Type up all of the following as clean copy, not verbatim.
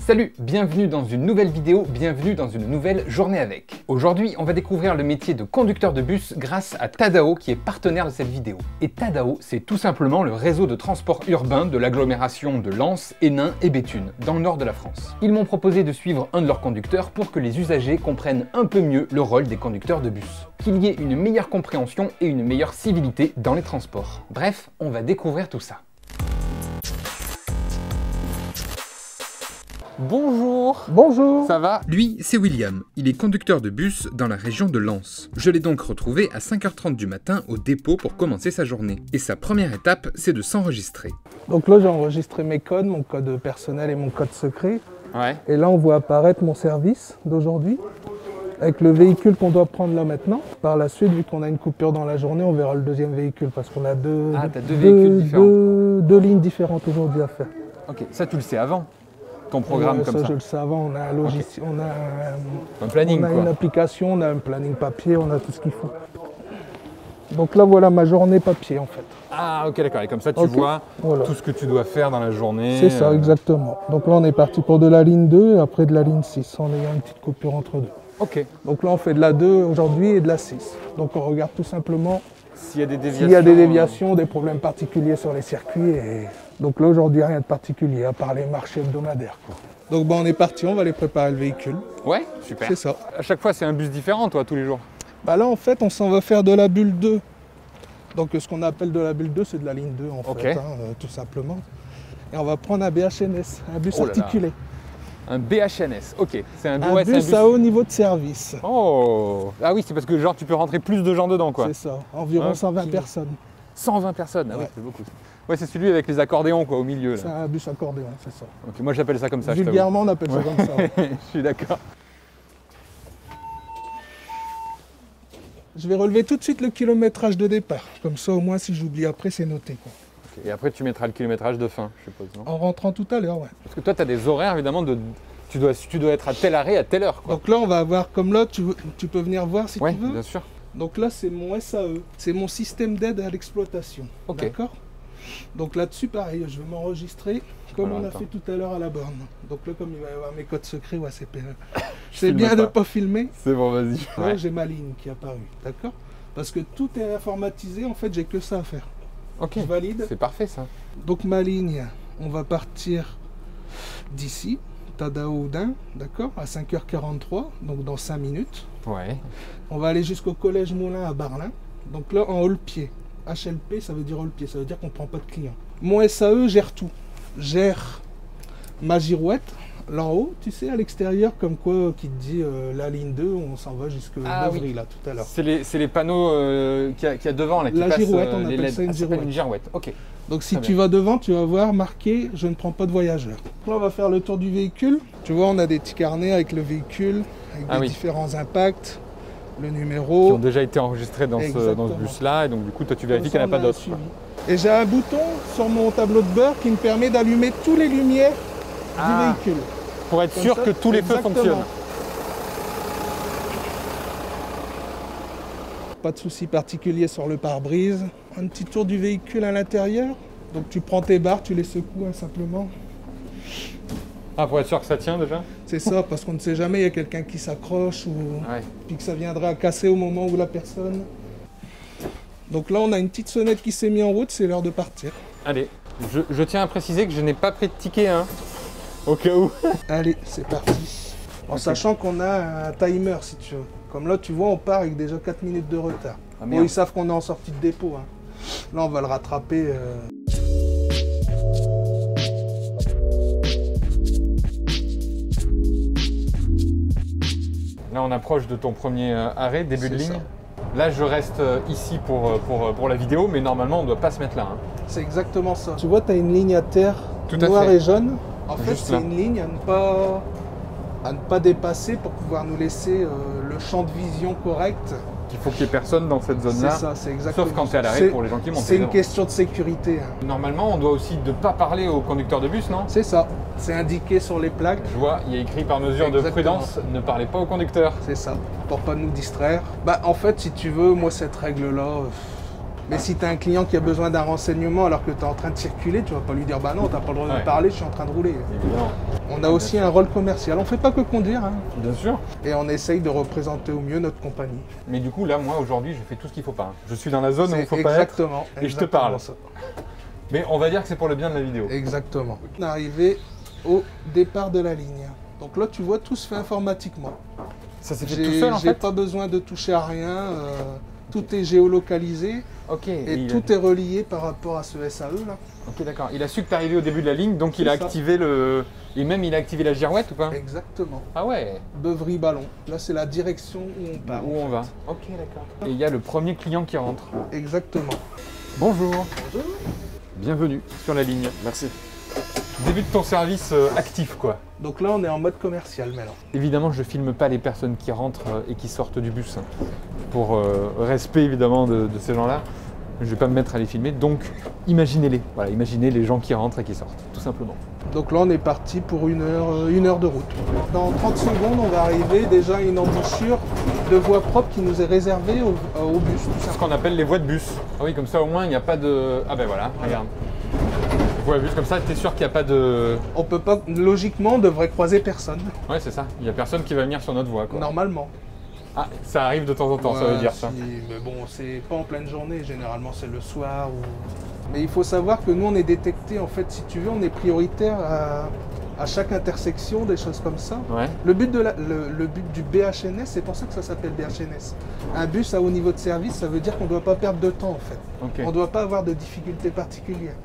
Salut, bienvenue dans une nouvelle vidéo, bienvenue dans une nouvelle journée avec. Aujourd'hui, on va découvrir le métier de conducteur de bus grâce à Tadao qui est partenaire de cette vidéo. Et Tadao, c'est tout simplement le réseau de transport urbain de l'agglomération de Lens, Hénin et Béthune, dans le nord de la France. Ils m'ont proposé de suivre un de leurs conducteurs pour que les usagers comprennent un peu mieux le rôle des conducteurs de bus. Qu'il y ait une meilleure compréhension et une meilleure civilité dans les transports. Bref, on va découvrir tout ça. Bonjour. Bonjour. Ça va? Lui, c'est William. Il est conducteur de bus dans la région de Lens. Je l'ai donc retrouvé à 5h30 du matin au dépôt pour commencer sa journée. Et sa première étape, c'est de s'enregistrer. Donc là, j'ai enregistré mes codes, mon code personnel et mon code secret. Ouais. Et là, on voit apparaître mon service d'aujourd'hui avec le véhicule qu'on doit prendre là maintenant. Par la suite, vu qu'on a une coupure dans la journée, on verra le deuxième véhicule parce qu'on a deux véhicules différents. Deux lignes différentes aujourd'hui à faire. Ok, ça tu le sais avant ton programme comme ça. Je le sais avant, on a un logiciel, on a un planning, on a quoi. Une application, on a un planning papier, on a tout ce qu'il faut. Donc là, voilà ma journée papier en fait. Ah ok, d'accord, et comme ça tu vois tout ce que tu dois faire dans la journée. C'est ça, exactement. Donc là, on est parti pour de la ligne 2 et après de la ligne 6, en ayant une petite coupure entre deux. Ok. Donc là, on fait de la 2 aujourd'hui et de la 6. Donc on regarde tout simplement s'il y a des déviations, des problèmes particuliers sur les circuits. Et... Donc là, aujourd'hui, rien de particulier, à part les marchés hebdomadaires, quoi. Donc on est parti, on va aller préparer le véhicule. Ouais, super. C'est ça. À chaque fois, c'est un bus différent, toi, tous les jours? Bah là, en fait, on s'en va faire de la bulle 2. Donc ce qu'on appelle de la bulle 2, c'est de la ligne 2, en fait, tout simplement. Et on va prendre un BHNS, un bus articulé. Un BHNS, ok. C'est un bus à haut niveau de service. Oh. Ah oui, c'est parce que genre tu peux rentrer plus de gens dedans, quoi. C'est ça, environ 120 personnes. 120 personnes, ah ouais. Oui, c'est beaucoup. Ouais, c'est celui avec les accordéons, quoi, au milieu. C'est un bus accordéon, c'est ça. Ok, moi j'appelle ça comme ça. Vulgairement, on appelle ça comme ça. Ouais. Je suis d'accord. Je vais relever tout de suite le kilométrage de départ. Comme ça, au moins, si j'oublie après, c'est noté, quoi. Et après, tu mettras le kilométrage de fin, je suppose, non? En rentrant tout à l'heure, ouais. Parce que toi, tu as des horaires, évidemment, de... Tu dois être à tel arrêt à telle heure, quoi. Donc là, on va avoir, comme là, tu peux venir voir si tu veux. Oui, bien sûr. Donc là, c'est mon SAE. C'est mon système d'aide à l'exploitation. Ok. D'accord? Donc là-dessus, pareil, je vais m'enregistrer comme on a fait tout à l'heure à la borne. Donc là, comme il va y avoir mes codes secrets, ouais, c'est bien de ne pas filmer. C'est bon, vas-y. Là, j'ai ma ligne qui est apparue, d'accord? Parce que tout est informatisé, en fait, j'ai que ça à faire. Ok, je valide. C'est parfait, ça. Donc ma ligne, on va partir d'ici, Tadao-Oudin, d'accord? À 5h43, donc dans 5 minutes. Ouais. On va aller jusqu'au collège Moulin à Barlin. Donc là, en haut-le-pied. HLP, ça veut dire haut-le-pied, ça veut dire qu'on ne prend pas de clients. Mon SAE gère tout. Gère ma girouette, là en haut, tu sais, à l'extérieur, comme quoi, qui te dit la ligne 2, on s'en va jusqu'à Beuvry, là, tout à l'heure. C'est les panneaux qu'il y a devant, là, qui passent. La girouette, on appelle LED. ça une girouette. Une girouette, ok. Donc si tu vas devant, tu vas voir marqué « Je ne prends pas de voyageurs ». Là, on va faire le tour du véhicule. Tu vois, on a des petits carnets avec le véhicule, avec des différents impacts, le numéro. Qui ont déjà été enregistrés dans ce bus-là, et donc du coup, toi, tu vérifies qu'il n'y en a pas d'autres. Et j'ai un bouton sur mon tableau de bord qui me permet d'allumer toutes les lumières du véhicule. Pour être sûr que tous les feux fonctionnent. Pas de souci particulier sur le pare-brise. Un petit tour du véhicule à l'intérieur. Donc tu prends tes barres, tu les secoues simplement. Ah, pour être sûr que ça tient déjà? C'est ça, parce qu'on ne sait jamais, il y a quelqu'un qui s'accroche ou puis que ça viendra à casser au moment où la personne... Donc là, on a une petite sonnette qui s'est mise en route, c'est l'heure de partir. Allez, je tiens à préciser que je n'ai pas pris de ticket, hein, au cas où. Allez, c'est parti. En sachant qu'on a un timer, si tu veux. Comme là, tu vois, on part avec déjà 4 minutes de retard. Ah, bon, ils savent qu'on est en sortie de dépôt. Hein. Là, on va le rattraper. Là, on approche de ton premier arrêt, début de ligne. Là, je reste ici pour la vidéo, mais normalement, on ne doit pas se mettre là. Hein. C'est exactement ça. Tu vois, tu as une ligne à terre, noire et jaune. En fait, c'est une ligne à ne pas dépasser pour pouvoir nous laisser le champ de vision correct. Il faut qu'il n'y ait personne dans cette zone-là. C'est ça, c'est exactement. Sauf quand tu es à l'arrêt pour les gens qui montent. C'est une question de sécurité. Hein. Normalement, on doit aussi ne pas parler au conducteur de bus, non? C'est ça. C'est indiqué sur les plaques. Je vois, il y a écrit par mesure de prudence, ne parlez pas au conducteur. C'est ça, pour pas nous distraire. Bah, en fait, si tu veux, moi, cette règle-là, Mais si tu as un client qui a besoin d'un renseignement alors que tu es en train de circuler, tu vas pas lui dire bah non, tu n'as pas le droit de parler, je suis en train de rouler. Évidemment. On a aussi un rôle commercial. On fait pas que conduire. Hein. Bien sûr. Et on essaye de représenter au mieux notre compagnie. Mais du coup, là, moi, aujourd'hui, je fais tout ce qu'il faut pas. Je suis dans la zone où il faut pas être. Exactement. Et je te parle. Ça. Mais on va dire que c'est pour le bien de la vidéo. Exactement. On est arrivé au départ de la ligne. Donc là, tu vois, tout se fait informatiquement. Ça s'est fait tout seul, en fait. J'ai pas besoin de toucher à rien. Tout est géolocalisé. Ok. Et tout est relié par rapport à ce SAE là. Ok, d'accord. Il a su que tu arrivé au début de la ligne, donc il a activé le... Et même il a activé la girouette ou pas? Exactement. Ah ouais. Beuvry-Ballon. Là, c'est la direction où on part. Où on va. Ok, d'accord. Et il y a le premier client qui rentre. Exactement. Bonjour. Bonjour. Bienvenue sur la ligne. Merci. Début de ton service actif, quoi. Donc là, on est en mode commercial maintenant. Évidemment, je filme pas les personnes qui rentrent et qui sortent du bus. Pour respect, évidemment, de ces gens-là. Je vais pas me mettre à les filmer, donc imaginez-les. Voilà, imaginez les gens qui rentrent et qui sortent, tout simplement. Donc là, on est parti pour une heure de route. Dans 30 secondes, on va arriver déjà à une embouchure de voie propre qui nous est réservée au bus. C'est ce qu'on appelle les voies de bus. Ah oui, comme ça, au moins, il n'y a pas de... Ah ben voilà, regarde. Voie de bus, comme ça, t'es sûr qu'il n'y a pas de... On peut pas... Logiquement, on devrait croiser personne. Ouais, c'est ça. Il n'y a personne qui va venir sur notre voie, quoi. Normalement. Ah, ça arrive de temps en temps, ça veut dire ça. Mais bon, c'est pas en pleine journée, généralement c'est le soir. Mais il faut savoir que nous on est détecté, en fait, si tu veux, on est prioritaire à chaque intersection, des choses comme ça. Ouais. Le but du BHNS, c'est pour ça que ça s'appelle BHNS. Un bus à haut niveau de service, ça veut dire qu'on ne doit pas perdre de temps en fait. Okay. On ne doit pas avoir de difficultés particulières.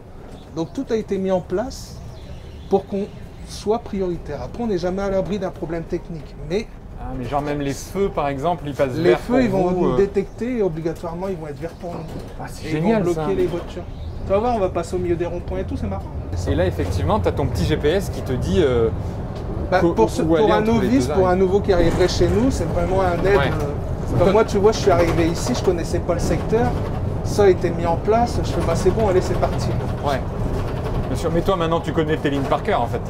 Donc tout a été mis en place pour qu'on soit prioritaire. Après, on n'est jamais à l'abri d'un problème technique. Ah, mais genre même les feux, par exemple, ils passent vert. Les feux, ils vont nous détecter et obligatoirement, ils vont être verts pour nous. Ah, c'est génial, ils vont bloquer les voitures. Tu vas voir, on va passer au milieu des ronds-points et tout, c'est marrant. Et là, effectivement, tu as ton petit GPS qui te dit... pour un novice, pour un nouveau qui arriverait chez nous, c'est vraiment un aide. Ouais. Comme moi, tu vois, je suis arrivé ici, je connaissais pas le secteur. Ça a été mis en place. Je fais, bah c'est bon, allez, c'est parti. Ouais. Bien sûr, mais toi, maintenant, tu connais tes lignes par cœur, en fait.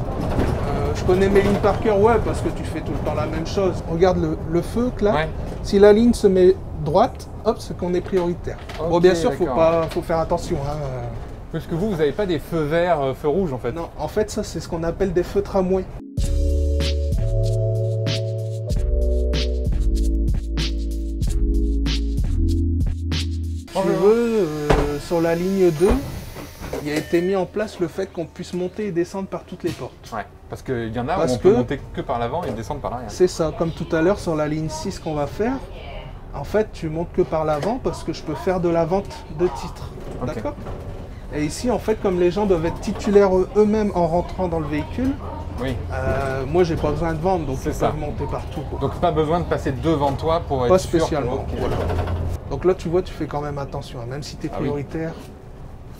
Je connais mes lignes par cœur, ouais, parce que tu fais tout le temps la même chose. Regarde le feu, là. Ouais. Si la ligne se met droite, hop, c'est qu'on est prioritaire. Okay, bon, bien sûr, faut faire attention. Hein. Parce que vous n'avez pas des feux verts, feux rouges, en fait. Non, en fait, ça, c'est ce qu'on appelle des feux tramway. Tu veux, sur la ligne 2, il a été mis en place le fait qu'on puisse monter et descendre par toutes les portes. Ouais, parce qu'il y en a où on peut monter que par l'avant et descendre par l'arrière. C'est ça, comme tout à l'heure sur la ligne 6 qu'on va faire. En fait, tu montes que par l'avant parce que je peux faire de la vente de titres. Okay. D'accord? Et ici, en fait, comme les gens doivent être titulaires eux-mêmes en rentrant dans le véhicule, oui. Moi, j'ai pas besoin de vendre, donc ils peuvent monter partout. Quoi. Donc, pas besoin de passer devant toi pour être pas spécialement. Sûr que... Voilà. Donc là, tu vois, tu fais quand même attention, hein, même si tu es prioritaire. Oui.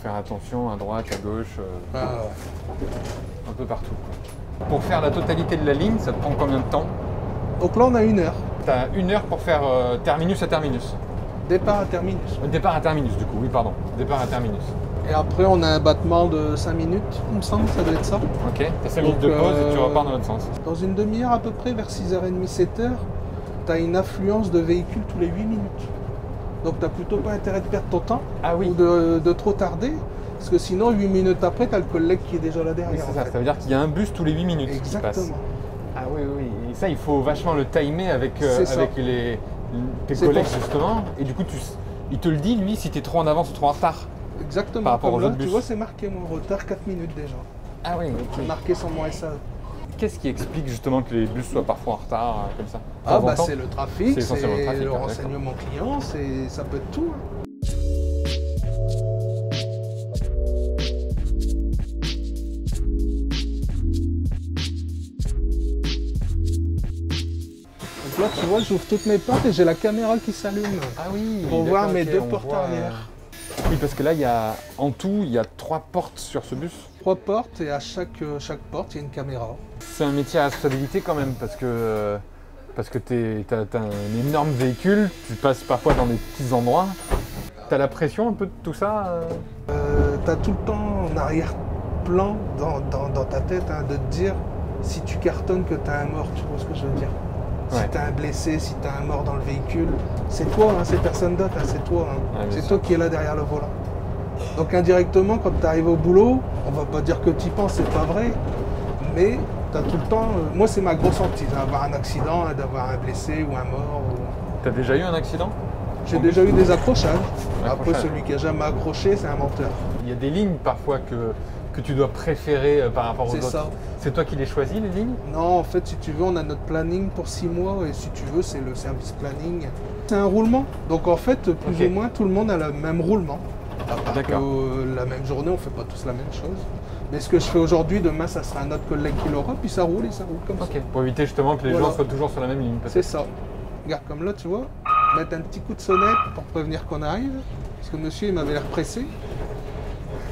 Faire attention à droite, à gauche, ouais. Un peu partout. Pour faire la totalité de la ligne, ça te prend combien de temps? Donc là, on a 1 heure. Tu as 1 heure pour faire terminus à terminus. Départ à terminus. Départ à terminus, du coup, oui, pardon. Départ à terminus. Et après, on a un battement de 5 minutes, il me semble, ça doit être ça. Ok, tu as 5 minutes de pause et tu repars dans l'autre sens. Dans une demi-heure à peu près, vers 6h30, 7h, tu as une affluence de véhicules tous les 8 minutes. Donc tu n'as plutôt pas intérêt de perdre ton temps ou de trop tarder. Parce que sinon, 8 minutes après, tu as le collègue qui est déjà là derrière. Oui, c'est ça, ça veut dire qu'il y a un bus tous les 8 minutes. Exactement. Qui passe. Ah oui, oui, et ça, il faut vachement le timer avec tes collègues, justement. Et du coup, il te le dit, lui, si tu es trop en avance ou trop en retard. Exactement. Par rapport aux autres bus. Tu vois, c'est marqué mon retard 4 minutes déjà. Ah oui, ok. C'est marqué sur mon SAE. Qu'est-ce qui explique justement que les bus soient parfois en retard, comme ça? Ah bah c'est le trafic, c'est le hein, renseignement client, ça peut être tout. Hein. Donc là, tu vois, j'ouvre toutes mes portes et j'ai la caméra qui s'allume. Ah oui. Pour voir mes 2 portes arrière. Oui, parce que là, en tout, il y a 3 portes sur ce bus. 3 portes et à chaque porte, il y a une caméra. C'est un métier à responsabilité quand même, parce que t'as un énorme véhicule, tu passes parfois dans des petits endroits. T'as la pression un peu de tout ça T'as tout le temps en arrière-plan dans ta tête de te dire si tu cartonnes que t'as un mort, tu vois ce que je veux dire. Si tu as un blessé, si tu as un mort dans le véhicule, c'est toi, hein, c'est personne d'autre, hein, c'est toi. Hein. Ouais, c'est toi qui es là derrière le volant. Donc indirectement, quand tu arrives au boulot, on va pas dire que tu y penses, c'est pas vrai, mais tu as tout le temps... moi, c'est ma grosse hantise, d'avoir un accident, d'avoir un blessé ou un mort. T'as déjà eu un accident? J'ai déjà eu des accrochages. Après, Accrochage. celui qui a jamais accroché, c'est un menteur. Il y a des lignes parfois que tu dois préférer par rapport aux autres. C'est ça. C'est toi qui les choisis, les lignes? Non, en fait, si tu veux, on a notre planning pour 6 mois et si tu veux, c'est le service planning. C'est un roulement. Donc en fait, plus ou moins, tout le monde a le même roulement. D'accord. La même journée, on ne fait pas tous la même chose. Mais ce que je fais aujourd'hui, demain, ça sera un autre collègue qui l'aura, puis ça roule et ça roule comme ça. Ok, pour éviter justement que les Voilà. gens soient toujours sur la même ligne. peut-être. C'est ça. Regarde, comme là, tu vois, mettre un petit coup de sonnette pour prévenir qu'on arrive. Parce que monsieur, il m'avait l'air pressé.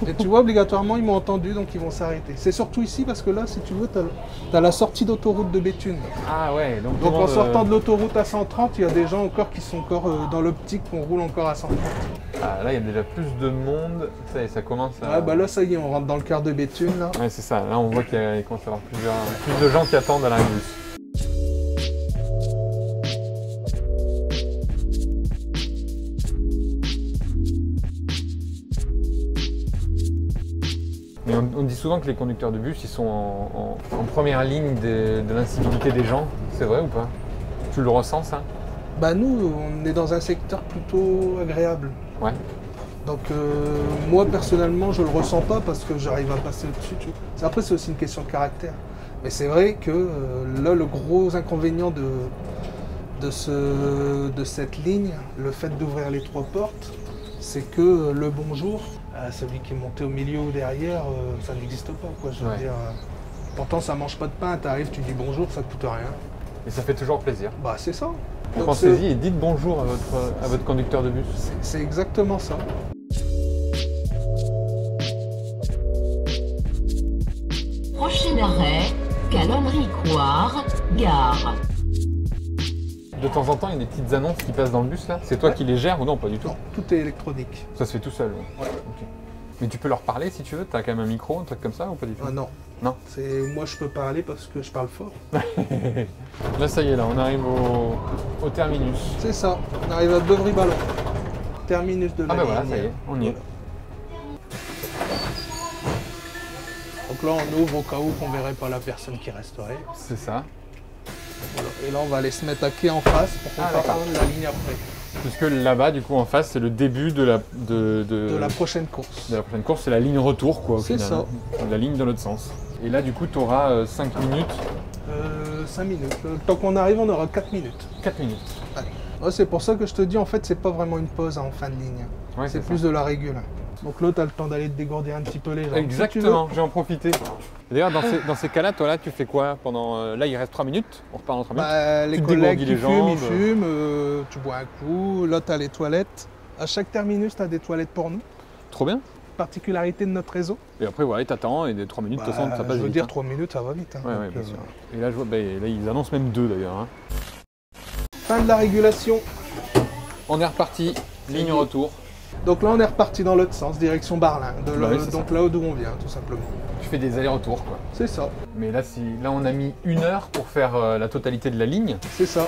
Et tu vois, obligatoirement, ils m'ont entendu, donc ils vont s'arrêter. C'est surtout ici, parce que là, si tu veux, tu as la sortie d'autoroute de Béthune. Ah ouais, donc, tout Donc le en monde, sortant de l'autoroute à 130, il y a des gens encore qui sont encore dans l'optique qu'on roule encore à 130. Ah, là, il y a déjà plus de monde. Ça y est, ça commence à... Ah bah là, ça y est, on rentre dans le quart de Béthune, là. Ouais, c'est ça. Là, on voit qu'il commence à y avoir plus de gens qui attendent à l'arrêt de bus. Mais on dit souvent que les conducteurs de bus, ils sont en première ligne de l'incivilité des gens. C'est vrai ou pas? Tu le ressens, ça? Bah nous, on est dans un secteur plutôt agréable. Ouais. Donc moi, personnellement, je le ressens pas parce que j'arrive à passer au-dessus. Tu vois. Après, c'est aussi une question de caractère. Mais c'est vrai que là, le gros inconvénient de cette ligne, le fait d'ouvrir les 3 portes, c'est que le bonjour, celui qui est monté au milieu ou derrière, ça n'existe pas, quoi. Je veux dire, pourtant, ça mange pas de pain. Tu arrives, tu dis bonjour, ça coûte rien. Et ça fait toujours plaisir. Bah, c'est ça. Donc pensez-y et dites bonjour à votre conducteur de bus. C'est exactement ça. Prochain arrêt, Calonnerie-Coire, gare. De temps en temps, il y a des petites annonces qui passent dans le bus là. C'est toi qui les gères ou non? Pas du tout. Non, tout est électronique. Ça se fait tout seul. Ouais. Ok. Mais tu peux leur parler si tu veux. T'as quand même un micro, un truc comme ça ou pas du tout? Ah non. Non. Moi, je peux parler parce que je parle fort. Là, ça y est, là, on arrive au terminus. C'est ça. On arrive à Beuvry-Ballon. Terminus de la Ah bah ligne. voilà, ça y est, on y est. Donc là, on ouvre au cas où qu'on verrait pas la personne qui resterait. C'est ça. Voilà. Et là, on va aller se mettre à quai en face pour qu'on d'accord. prenne la ligne après. Puisque là-bas, du coup, en face, c'est le début de La prochaine course. de la prochaine course. C'est la ligne retour, quoi, au C'est final. La ligne dans l'autre sens. Et là, du coup, tu auras 5 minutes. 5 minutes. Le temps qu'on arrive, on aura 4 minutes. 4 minutes. Allez. Ouais, c'est pour ça que je te dis, en fait, c'est pas vraiment une pause en fin de ligne. Ouais, c'est ça. plus de la régule. Donc là, tu as le temps d'aller te dégourdir un petit peu les jambes. Exactement, j'ai en profité. D'ailleurs, dans ces cas-là, toi là, tu fais quoi pendant... là, il reste 3 minutes, on repart dans 3 minutes. Bah, les Tu te collègues dégourdis qui les fument, ils jambes. fument, tu bois un coup, là tu as les toilettes. À chaque terminus, tu as des toilettes pour nous. Trop bien. Particularité de notre réseau. Et après, voilà, t'attends, et des 3 minutes, de toute façon, ça passe je veux vite. dire, hein. 3 minutes, ça va vite. Hein. Ouais, ouais, Donc, bien sûr. Et là, je vois, là, ils annoncent même 2 d'ailleurs. hein. fin de la régulation. On est reparti, ligne dit. retour. Donc là, on est reparti dans l'autre sens, direction Barlin. Ouais, c'est Donc là d'où on vient, tout simplement. Tu fais des allers-retours, quoi. C'est ça, Mais là, là, on a mis 1 heure pour faire la totalité de la ligne, c'est ça.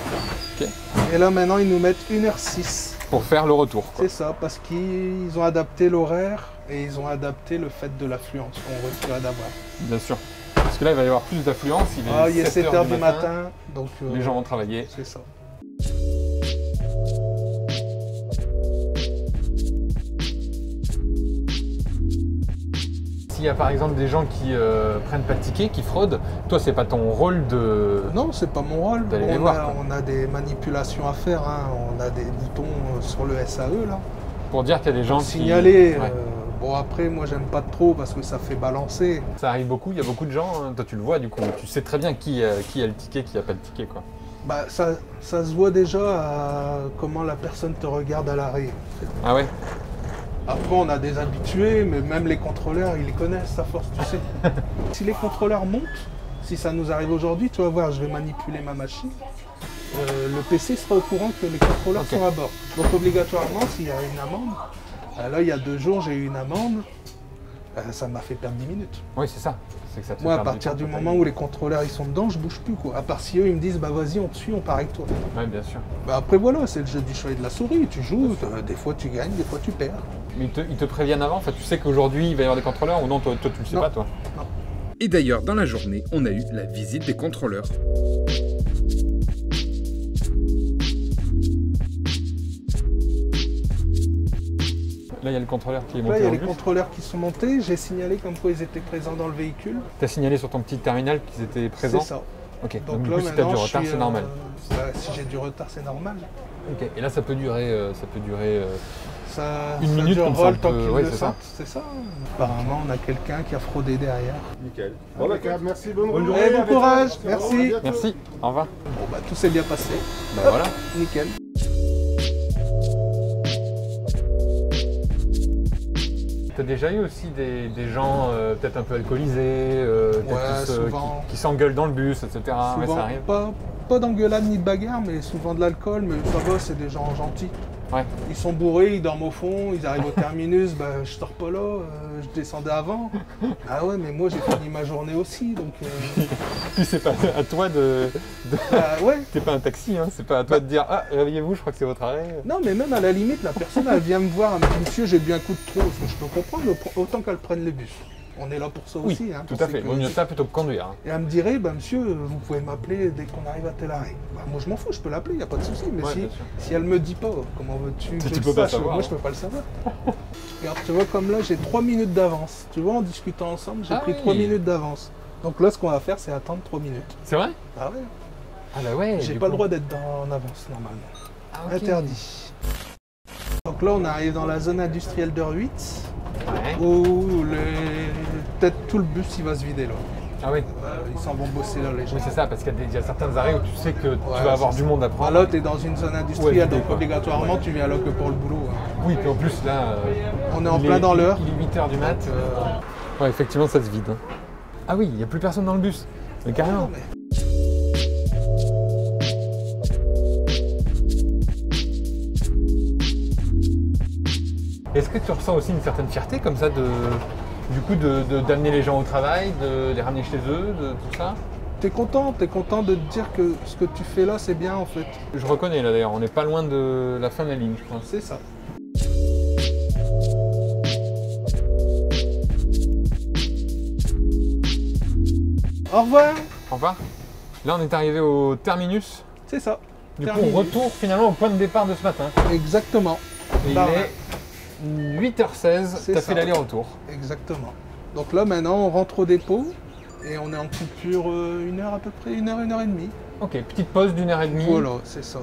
Ok. Et là, maintenant, ils nous mettent 1h06. pour faire le retour, quoi. C'est ça, parce qu'ils ont adapté l'horaire et ils ont adapté le fait de l'affluence qu'on risquerait d'avoir. Bien sûr. Parce que là, il va y avoir plus d'affluence. Il est 7 heures du matin, donc Les gens vont travailler. c'est ça. S'il y a par exemple des gens qui prennent pas de ticket, qui fraudent, toi, c'est pas ton rôle de... Non, c'est pas mon rôle. D'aller les voir, quoi. On a des manipulations à faire, hein. On a des boutons sur le SAE là. Pour dire qu'il y a des gens Pour qui... signaler. Ouais. Bon après, moi j'aime pas trop parce que ça fait balancer. Ça arrive beaucoup, il y a beaucoup de gens, hein. Toi tu le vois du coup, tu sais très bien qui a le ticket, qui a pas le ticket, quoi. Bah ça se voit déjà à comment la personne te regarde à l'arrêt. Ah ouais? Après, on a des habitués, mais même les contrôleurs, ils les connaissent à force, tu sais. Si les contrôleurs montent, si ça nous arrive aujourd'hui, tu vas voir, je vais manipuler ma machine. Le PC sera au courant que les contrôleurs Ok. sont à bord. Donc obligatoirement, s'il y a une amende, là il y a 2 jours, j'ai eu une amende. Ça m'a fait perdre 10 minutes. Oui, c'est ça. C'est que ça te fait Moi, à perdre partir temps, du toi, moment où les contrôleurs ils sont dedans, je bouge plus quoi. À part si eux ils me disent bah vas-y on te suit, on part avec toi. Ouais, bien sûr. Bah après voilà, c'est le jeu du chat et de la souris. Tu joues, des fois tu gagnes, des fois tu perds. Mais ils te préviennent avant, enfin, tu sais qu'aujourd'hui il va y avoir des contrôleurs ou non, toi tu le sais Non. pas toi. Non. Et d'ailleurs, dans la journée, on a eu la visite des contrôleurs. Là, il y a le contrôleur qui est monté Là, il y a en les bus. contrôleurs qui sont montés. J'ai signalé comme quoi ils étaient présents dans le véhicule. Tu as signalé sur ton petit terminal qu'ils étaient présents. C'est ça. Ok, Donc du là, coup, si tu as maintenant, du je retard, suis, c'est normal. Si j'ai du retard, c'est normal. Ok, et là, ça peut durer. Ça Une minute dure comme ça, on tant peut- qu'ils ouais, le c'est ça. sentent, c'est ça. Apparemment, on a quelqu'un qui a fraudé derrière. Nickel. Bon, d'accord, merci, bonne journée. Eh, bon à bientôt. courage, Au revoir, merci. à bientôt. Merci, au revoir. Bon, bah, tout s'est bien passé. Bah voilà. Nickel. T'as déjà eu aussi des gens peut-être un peu alcoolisés, peut-être Ouais, souvent. qui s'engueulent dans le bus, etc. Ouais, Souvent, ça arrive. pas d'engueulade ni de bagarre, mais souvent de l'alcool. Mais ça va, c'est des gens gentils. Ouais. Ils sont bourrés, ils dorment au fond, ils arrivent au terminus, bah, je sors pas là, je descendais avant. Ah ouais, mais moi j'ai fini ma journée aussi, donc... Puis c'est pas à toi de... ouais. T'es pas un taxi, hein. C'est pas à toi de dire « Ah, réveillez-vous, je crois que c'est votre arrêt. » Non, mais même à la limite, la personne, elle vient me voir, elle me dit « Monsieur, j'ai bu un coup de trop », parce que je peux comprendre, autant qu'elle prenne les bus. On est là pour ça Oui, aussi. Hein, tout pour à fait. Vaut mieux sécuriser. ça plutôt que conduire. hein. Et elle me dirait, bah, monsieur, vous pouvez m'appeler dès qu'on arrive à tel arrêt. Bah, moi, je m'en fous, je peux l'appeler, il n'y a pas de souci. Mais Ouais, bien sûr. si elle me dit pas, comment veux-tu que Tu je peux le pas sache? savoir, Moi, hein. je peux pas le savoir. Et alors, tu vois, comme là, j'ai 3 minutes d'avance. Tu vois, en discutant ensemble, j'ai Ah pris oui. 3 minutes d'avance. Donc là, ce qu'on va faire, c'est attendre 3 minutes. C'est vrai? Ah ouais. Ah bah ouais. J'ai du pas coup. le droit d'être en avance, normalement. Ah, ok. Interdit. Donc là, on arrive dans la zone industrielle de Ruitz, Ouais. où peut-être tout le bus, il va se vider là. Ah oui. Ils s'en vont bosser là, les gens. Oui, c'est ça, parce qu'il y a certains arrêts où tu sais que tu Ouais, vas avoir c'est du ça. monde à Ah, prendre. là, tu es dans une zone industrielle, Ouais, donc quoi. obligatoirement, tu viens là que pour le boulot. hein. Oui, puis en plus là... On est en il plein dans l'heure. Il est 8h du mat. Ouais, effectivement, ça se vide. hein. Ah oui, il n'y a plus personne dans le bus. Mais carrément. Mais- Est-ce que tu ressens aussi une certaine fierté comme ça d'amener les gens au travail, de les ramener chez eux, de tout ça? T'es content de te dire que ce que tu fais là, c'est bien en fait. Je reconnais là d'ailleurs, on n'est pas loin de la fin de la ligne, je pense. C'est ça. Au revoir. Au revoir. Là on est arrivé au terminus. C'est ça. Du coup Terminus. on retourne finalement au point de départ de ce matin. Exactement. Et Bah, il est 8h16, C'est t'as ça. fait l'aller-retour. Exactement. Donc là, maintenant, on rentre au dépôt et on est en coupure 1 heure à peu près, 1 heure et demie. Ok, petite pause d'1h30. Voilà, c'est ça.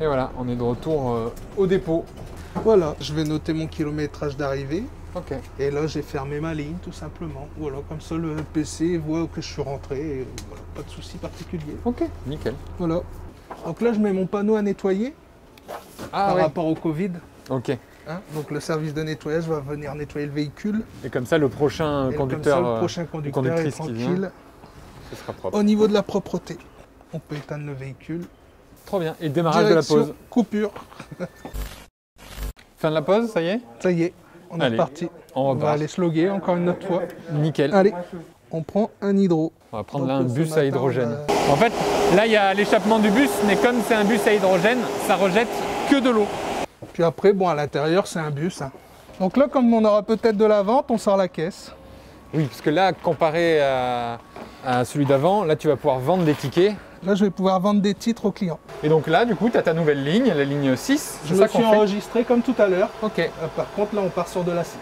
Et voilà, on est de retour au dépôt. Voilà, je vais noter mon kilométrage d'arrivée. Ok. Et là, j'ai fermé ma ligne, tout simplement. Voilà, comme ça, le PC voit que je suis rentré. Et voilà, pas de souci particulier. Ok, nickel. Voilà. Donc là, je mets mon panneau à nettoyer Ah par ouais. rapport au Covid. Ok. hein. Donc le service de nettoyage va venir nettoyer le véhicule. Et comme ça, le prochain Et conducteur, comme ça, le prochain conducteur est conductrice qui vient, tranquille. ce sera propre. Au niveau de la propreté, on peut éteindre le véhicule. Trop bien. Et démarrage de la Direction, pause. coupure. Fin de la pause, ça y est? Ça y est, on est Allez, reparti. on On va repart. aller sloguer encore une autre fois. Nickel. Allez, on prend un hydro. On va prendre Donc, là un ce bus matin, à hydrogène. on En fait, là, il y a l'échappement du bus, mais comme c'est un bus à hydrogène, ça rejette que de l'eau. Puis après, bon, à l'intérieur, c'est un bus. hein. Donc là, comme on aura peut-être de la vente, on sort la caisse. Oui, parce que là, comparé à celui d'avant, là, tu vas pouvoir vendre des tickets. Là, je vais pouvoir vendre des titres aux clients. Et donc là, du coup, tu as ta nouvelle ligne, la ligne 6. Je C'est me ça suis qu'on fait? enregistré comme tout à l'heure. Ok. Par contre, là, on part sur de la 6.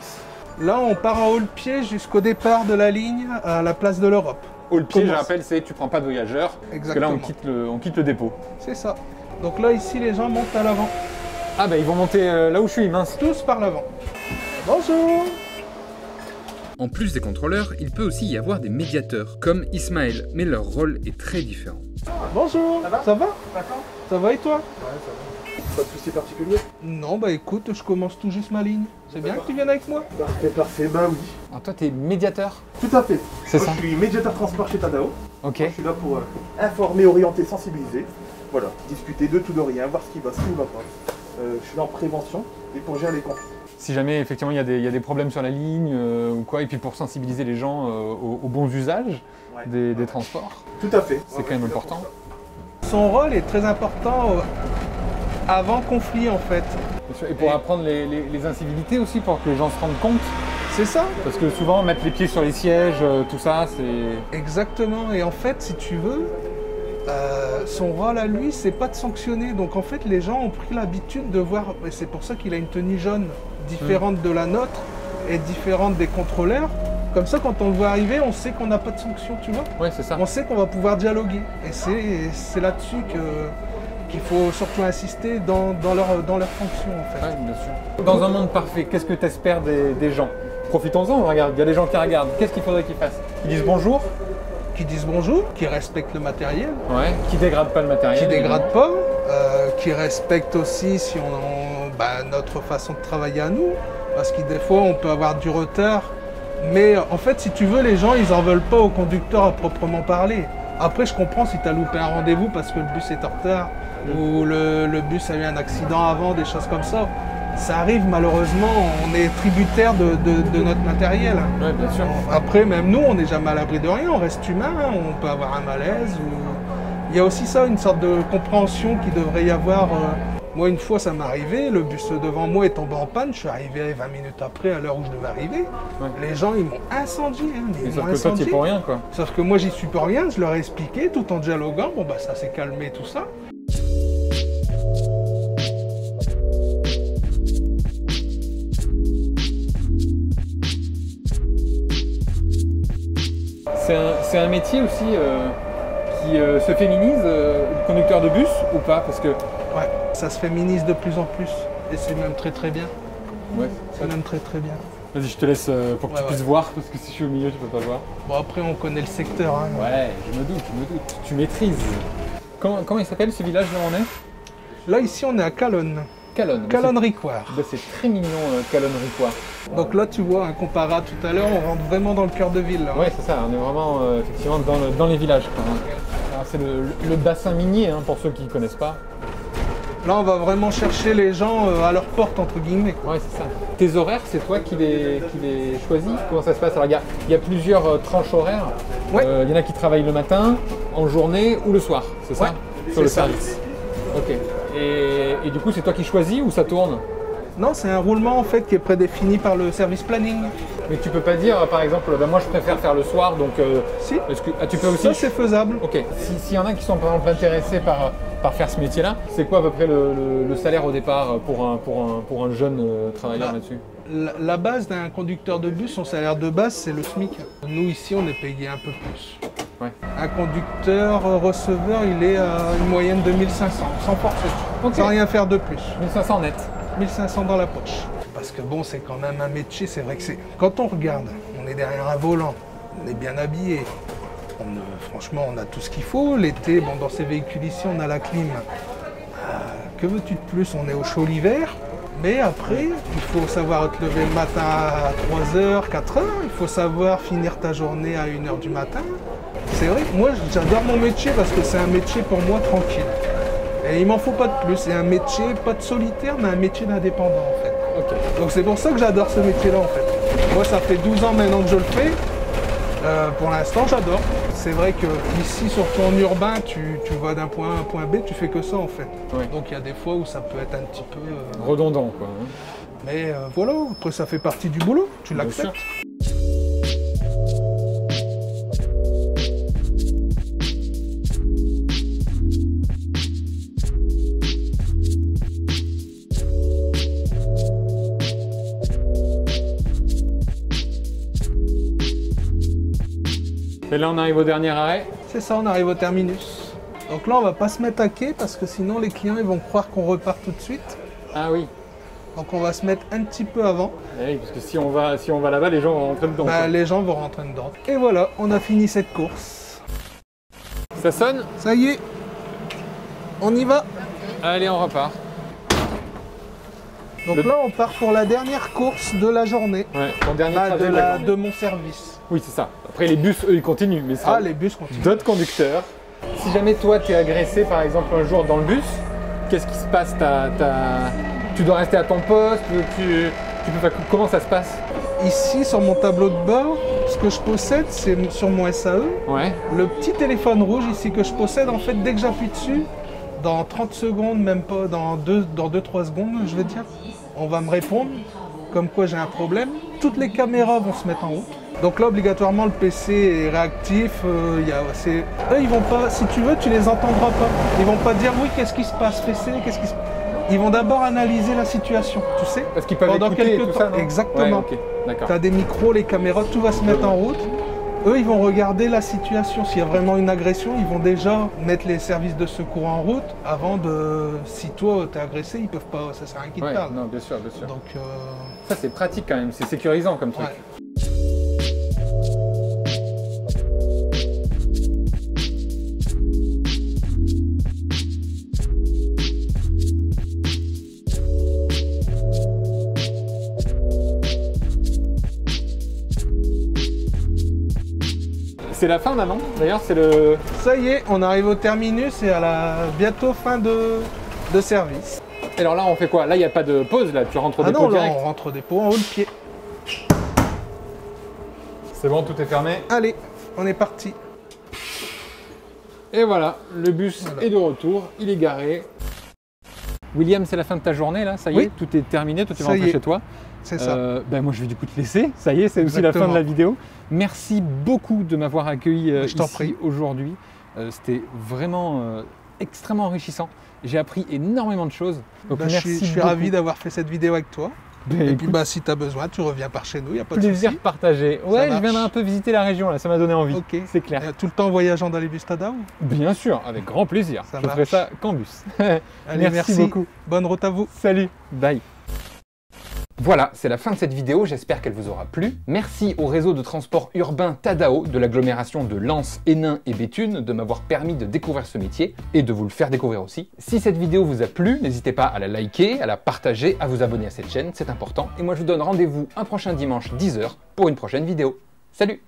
Là, on part en haut le pied jusqu'au départ de la ligne à la place de l'Europe. Au pied, je Commence. rappelle, c'est tu prends pas de voyageurs. Parce que Exactement. là, on quitte le dépôt. C'est ça. Donc là, ici, les gens montent à l'avant. Ah, bah, ils vont monter là où je suis, mince. Tous par l'avant. Bonjour. En plus des contrôleurs, il peut aussi y avoir des médiateurs, comme Ismaël, mais leur rôle est très différent. Bonjour. Ça va Ça va et toi? Pas de soucis particuliers? Non, bah écoute, je commence tout juste ma ligne. C'est bien que tu viennes avec moi? Parfait, parfait, bah oui. Alors toi, t'es médiateur? Tout à fait. C'est Moi, ça. Je suis médiateur transport chez Tadao. Ok. Je suis là pour informer, orienter, sensibiliser. Voilà, discuter de tout de rien, voir ce qui va, ce qui ne va pas. Je suis là en prévention et pour gérer les conflits. si jamais effectivement il y a des problèmes sur la ligne ou quoi, et puis pour sensibiliser les gens aux bons usages des transports. Tout à fait. C'est quand même important. Son rôle est très important avant conflit en fait. Et pour apprendre les incivilités aussi, pour que les gens se rendent compte. C'est ça? Parce que souvent mettre les pieds sur les sièges, tout ça, c'est... Exactement, et en fait si tu veux, son rôle à lui c'est pas de sanctionner. Donc en fait les gens ont pris l'habitude de voir, et c'est pour ça qu'il a une tenue jaune différente de la nôtre et différente des contrôleurs. Comme ça quand on le voit arriver, on sait qu'on n'a pas de sanction, tu vois. Ouais, c'est ça. On sait qu'on va pouvoir dialoguer. Et c'est là-dessus qu'il faut surtout insister dans leur fonction en fait. Ouais, bien sûr. Dans un monde parfait, qu'est-ce que tu espères des gens? Profitons-en, regarde, il y a des gens qui regardent. Qu'est-ce qu'il faudrait qu'ils fassent? Qu'ils disent bonjour? Qui disent bonjour, qui respectent le matériel, Ouais. Qui dégradent pas le matériel? qui dégradent pas, qui respectent aussi si notre façon de travailler à nous. Parce que des fois on peut avoir du retard. Mais en fait, si tu veux, les gens, ils en veulent pas au conducteur à proprement parler. Après, je comprends si tu as loupé un rendez-vous parce que le bus est en retard ou le bus a eu un accident avant, des choses comme ça. Ça arrive malheureusement, on est tributaire de notre matériel. Ouais, bien sûr. Après, même nous, on n'est jamais à l'abri de rien, on reste humain, hein, on peut avoir un malaise. Il y a aussi ça, une sorte de compréhension qui devrait y avoir. Moi, une fois, ça m'est arrivé, le bus devant moi est tombé en panne, je suis arrivé 20 minutes après, à l'heure où je devais arriver. Ouais. Les gens, ils m'ont incendié. Hein, sauf que toi, tu es pour rien, quoi. Sauf que moi, j'y suis pour rien, je leur ai expliqué, tout en dialoguant. Bon, bah, ça s'est calmé, tout ça. C'est un métier aussi qui se féminise, conducteur de bus ou pas? Parce que... Ouais, ça se féminise de plus en plus. Et c'est même très très bien. Ouais. C'est même très très bien. Vas-y, je te laisse pour que tu puisses voir, parce que si je suis au milieu, tu peux pas voir. Bon, après, on connaît le secteur. Hein. Ouais, je me doute. Tu maîtrises. Comment il s'appelle ce village là où on est? Là, ici, on est à Calonne. Calonne-Ricoire. Bah, c'est très mignon, Calonne-Ricoire. Donc là, tu vois, comparé à tout à l'heure, on rentre vraiment dans le cœur de ville. Là, hein. Ouais, c'est ça, on est vraiment effectivement dans les villages. C'est le bassin minier, hein, pour ceux qui ne connaissent pas. Là, on va vraiment chercher les gens à leur porte, entre guillemets. Ouais, c'est ça. Tes horaires, c'est toi qui les choisis? Comment ça se passe? Alors, il y a plusieurs tranches horaires. Ouais. Il y en a qui travaillent le matin, en journée ou le soir, c'est ça? Ouais, sur le service. Ok. Et du coup, c'est toi qui choisis ou ça tourne? Non, c'est un roulement en fait qui est prédéfini par le service planning. Mais tu peux pas dire, par exemple, ben moi je préfère faire le soir, donc... Si. Tu peux aussi? Ça, c'est faisable. Ok. S'il y en a qui sont par exemple intéressés par faire ce métier-là, c'est quoi à peu près le salaire au départ pour un jeune travailleur là-dessus? La base d'un conducteur de bus, son salaire de base, c'est le SMIC. Nous, ici, on est payé un peu plus. Ouais. Un conducteur receveur, il est à une moyenne de 1500, sans forfait. Okay. Sans rien faire de plus. 1500 net. 1500 dans la poche. Parce que bon, c'est quand même un métier, c'est vrai que c'est... Quand on regarde, on est derrière un volant, on est bien habillé. Franchement, on a tout ce qu'il faut. L'été, bon, dans ces véhicules ici, on a la clim. Que veux-tu de plus? On est au chaud l'hiver. Mais après, il faut savoir te lever le matin à 3h, 4h. Il faut savoir finir ta journée à 1h du matin. C'est vrai que moi, j'adore mon métier parce que c'est un métier pour moi tranquille. Et il m'en faut pas de plus. C'est un métier, pas de solitaire, mais un métier d'indépendant en fait. Okay. Donc c'est pour ça que j'adore ce métier-là en fait. Moi, ça fait 12 ans maintenant que je le fais. Pour l'instant, j'adore. C'est vrai que ici, surtout en urbain, tu vas d'un point A à un point B, tu fais que ça en fait. Ouais. Donc il y a des fois où ça peut être un petit peu... redondant quoi. Hein. Mais voilà, après ça fait partie du boulot, tu l'acceptes. Et là, on arrive au dernier arrêt. C'est ça, on arrive au terminus. Donc là, on va pas se mettre à quai parce que sinon, les clients ils vont croire qu'on repart tout de suite. Ah oui. Donc on va se mettre un petit peu avant. Et oui, parce que si on va là-bas, les gens vont rentrer dedans. Bah, les gens vont rentrer dedans. Et voilà, on a fini cette course. Ça sonne? Ça y est. On y va. Allez, on repart. Donc là, on part pour la dernière course de la journée. Ouais, ton dernier trajet de mon service. Oui, c'est ça. Après, les bus, eux, ils continuent. Mais les bus continuent. D'autres conducteurs. Si jamais toi, tu es agressé, par exemple, un jour dans le bus, qu'est-ce qui se passe? Tu dois rester à ton poste, tu tu peux faire... Comment ça se passe? Ici, sur mon tableau de bord, ce que je possède, c'est sur mon SAE. Ouais. Le petit téléphone rouge ici que je possède, en fait, dès que j'appuie dessus, dans 30 secondes, même pas, dans 2-3 secondes, je veux dire, on va me répondre comme quoi j'ai un problème. Toutes les caméras vont se mettre en route. Donc là, obligatoirement, le PC est réactif. Eux, ils vont pas, si tu veux, tu les entendras pas. Ils vont pas dire oui, qu'est-ce qui se passe, PC, qu'est-ce qui se passe. Ils vont d'abord analyser la situation, tu sais. Parce qu'ils peuvent écouter tout ça, non? Exactement. Ouais, ok, d'accord. Tu as des micros, les caméras, tout va se mettre en route. Eux, ils vont regarder la situation. S'il y a vraiment une agression, ils vont déjà mettre les services de secours en route avant de... Si toi, tu es agressé, ils peuvent pas... Ça sert à rien qu'ils te parlent. Non, bien sûr, bien sûr. Donc, ça, c'est pratique quand même. C'est sécurisant comme truc. ouais. C'est la fin là, non? D'ailleurs, c'est le... Ça y est, on arrive au terminus et à la bientôt fin de service. Et alors là, on fait quoi? Là, il n'y a pas de pause, là. Tu rentres au dépôt non, là, direct. on rentre au dépôt en haut le pied. C'est bon, tout est fermé. Allez, on est parti. Et voilà, le bus est de retour. Il est garé. William, c'est la fin de ta journée, là? Ça y est, Oui. tout est terminé. Toi, tu vas Ça y rentrer est. chez toi. C'est ça. Ben moi, je vais du coup te laisser. Ça y est, c'est aussi la fin de la vidéo. Merci beaucoup de m'avoir accueilli Je t'en ici prie. aujourd'hui. C'était vraiment extrêmement enrichissant. J'ai appris énormément de choses. Donc, Bah, merci je suis beaucoup. ravi d'avoir fait cette vidéo avec toi. Ben, Et écoute, puis bah, si tu as besoin, tu reviens par chez nous, il n'y a pas de plaisir souci. partagé. Ouais, je marche. viendrai un peu visiter la région, là. Ça m'a donné envie. Ok. C'est clair. Tout le temps voyageant dans les bus Tadao. Bien sûr, avec grand plaisir. Ça je ferai marche. ça qu'en bus. Allez, merci beaucoup. Bonne route à vous. Salut. Bye. Voilà, c'est la fin de cette vidéo, j'espère qu'elle vous aura plu. Merci au réseau de transport urbain Tadao de l'agglomération de Lens, Hénin et Béthune de m'avoir permis de découvrir ce métier et de vous le faire découvrir aussi. Si cette vidéo vous a plu, n'hésitez pas à la liker, à la partager, à vous abonner à cette chaîne, c'est important. Et moi je vous donne rendez-vous un prochain dimanche 10h pour une prochaine vidéo. Salut!